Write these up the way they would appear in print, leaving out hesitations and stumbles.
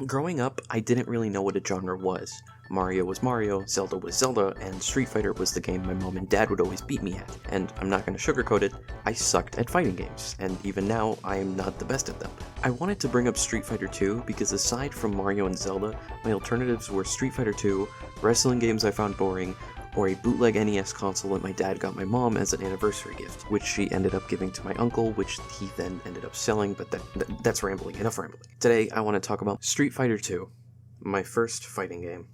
Growing up, I didn't really know what a genre was. Mario was Mario, Zelda was Zelda, and Street Fighter was the game my mom and dad would always beat me at. And I'm not going to sugarcoat it, I sucked at fighting games, and even now, I am not the best at them. I wanted to bring up Street Fighter II because aside from Mario and Zelda, my alternatives were Street Fighter II, wrestling games I found boring, or a bootleg NES console that my dad got my mom as an anniversary gift, which she ended up giving to my uncle, which he then ended up selling, but that's rambling, enough rambling. Today, I want to talk about Street Fighter II, my first fighting game.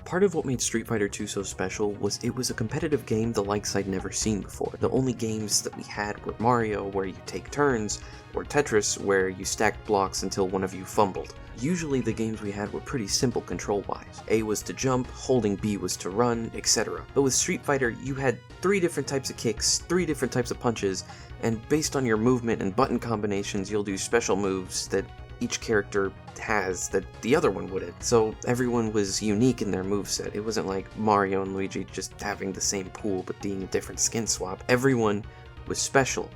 Part of what made Street Fighter II so special was it was a competitive game the likes I'd never seen before. The only games that we had were Mario, where you take turns, or Tetris, where you stacked blocks until one of you fumbled. Usually the games we had were pretty simple control-wise. A was to jump, holding B was to run, etc. But with Street Fighter, you had 3 different types of kicks, 3 different types of punches, and based on your movement and button combinations, you'll do special moves that each character has that the other one wouldn't. So everyone was unique in their moveset. It wasn't like Mario and Luigi just having the same pool but being a different skin swap. Everyone was special,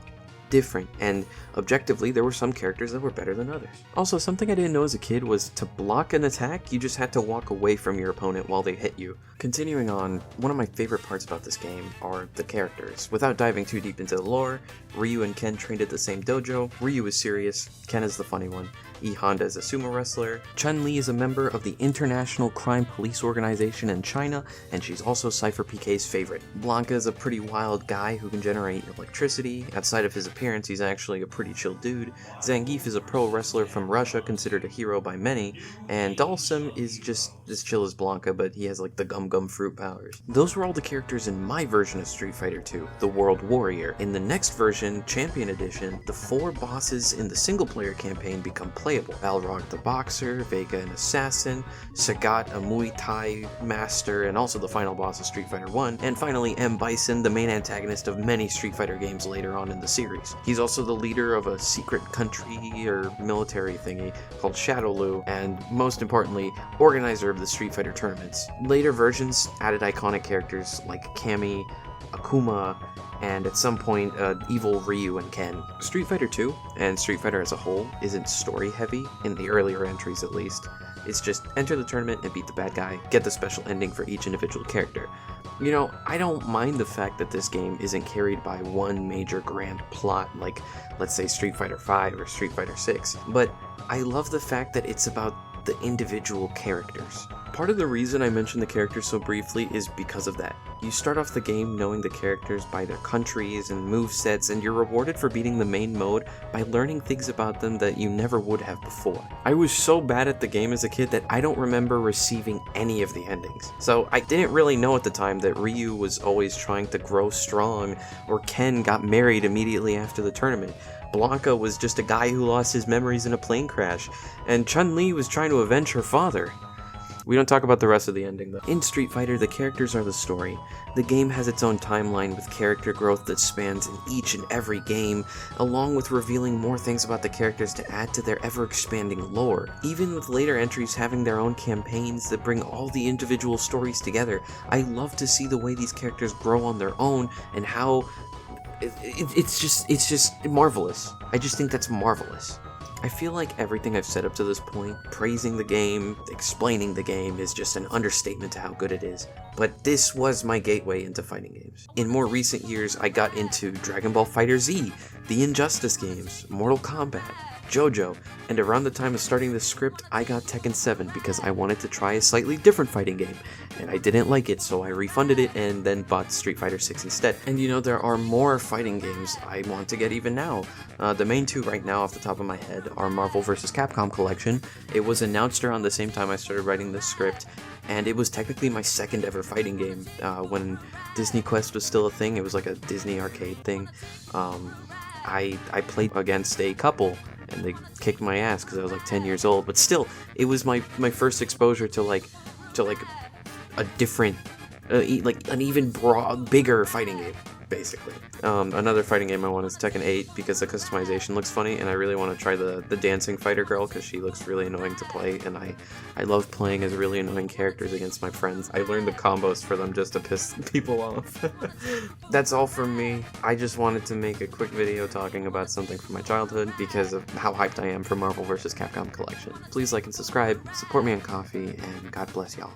different, and objectively there were some characters that were better than others. Also, something I didn't know as a kid was to block an attack, you just had to walk away from your opponent while they hit you. Continuing on, one of my favorite parts about this game are the characters. Without diving too deep into the lore, Ryu and Ken trained at the same dojo. Ryu is serious, Ken is the funny one. E. Honda is a sumo wrestler. Chun-Li is a member of the International Crime Police Organization in China, and she's also Cypher PK's favorite. Blanka is a pretty wild guy who can generate electricity. Outside of his appearance, he's actually a pretty chill dude. Zangief is a pro wrestler from Russia, considered a hero by many, and Dalsum is just as chill as Blanka, but he has like the gum fruit powers. Those were all the characters in my version of Street Fighter II, the World Warrior. In the next version, Champion Edition, the 4 bosses in the single-player campaign become playable. Balrog the Boxer, Vega an Assassin, Sagat a Muay Thai Master, and also the final boss of Street Fighter I, and finally M. Bison, the main antagonist of many Street Fighter games later on in the series. He's also the leader of a secret country or military thingy called Shadowloo, and most importantly, organizer of the Street Fighter tournaments. Later versions added iconic characters like Cammy, Akuma, and at some point, evil Ryu and Ken. Street Fighter II, and Street Fighter as a whole, isn't story heavy, in the earlier entries at least. It's just enter the tournament and beat the bad guy, get the special ending for each individual character. You know, I don't mind the fact that this game isn't carried by one major grand plot like, let's say, Street Fighter V or Street Fighter VI, but I love the fact that it's about the individual characters. Part of the reason I mentioned the characters so briefly is because of that. You start off the game knowing the characters by their countries and movesets, and you're rewarded for beating the main mode by learning things about them that you never would have before. I was so bad at the game as a kid that I don't remember receiving any of the endings. So I didn't really know at the time that Ryu was always trying to grow strong, or Ken got married immediately after the tournament. Blanka was just a guy who lost his memories in a plane crash, and Chun-Li was trying to avenge her father. We don't talk about the rest of the ending, though. In Street Fighter, the characters are the story. The game has its own timeline with character growth that spans in each and every game, along with revealing more things about the characters to add to their ever-expanding lore. Even with later entries having their own campaigns that bring all the individual stories together, I love to see the way these characters grow on their own and how it's just marvelous. I just think that's marvelous. I feel like everything I've said up to this point, praising the game, explaining the game, is just an understatement to how good it is. But this was my gateway into fighting games. In more recent years, I got into Dragon Ball FighterZ, the Injustice games, Mortal Kombat, JoJo, and around the time of starting the script, I got Tekken 7 because I wanted to try a slightly different fighting game, and I didn't like it, so I refunded it and then bought Street Fighter 6 instead. And you know, there are more fighting games I want to get even now. The main 2 right now off the top of my head are Marvel vs. Capcom Collection. It was announced around the same time I started writing the script, and it was technically my second ever fighting game. When Disney Quest was still a thing, it was like a Disney arcade thing. I played against a couple, and they kicked my ass because I was like 10 years old, but still, it was my first exposure to like a different, like an even bigger fighting game. basically. Another fighting game I want is Tekken 8 because the customization looks funny, and I really want to try the dancing fighter girl because she looks really annoying to play, and I love playing as really annoying characters against my friends. I learned the combos for them just to piss people off. That's all from me. I just wanted to make a quick video talking about something from my childhood because of how hyped I am for Marvel vs. Capcom Collection. Please like and subscribe, support me on Ko-fi, and God bless y'all.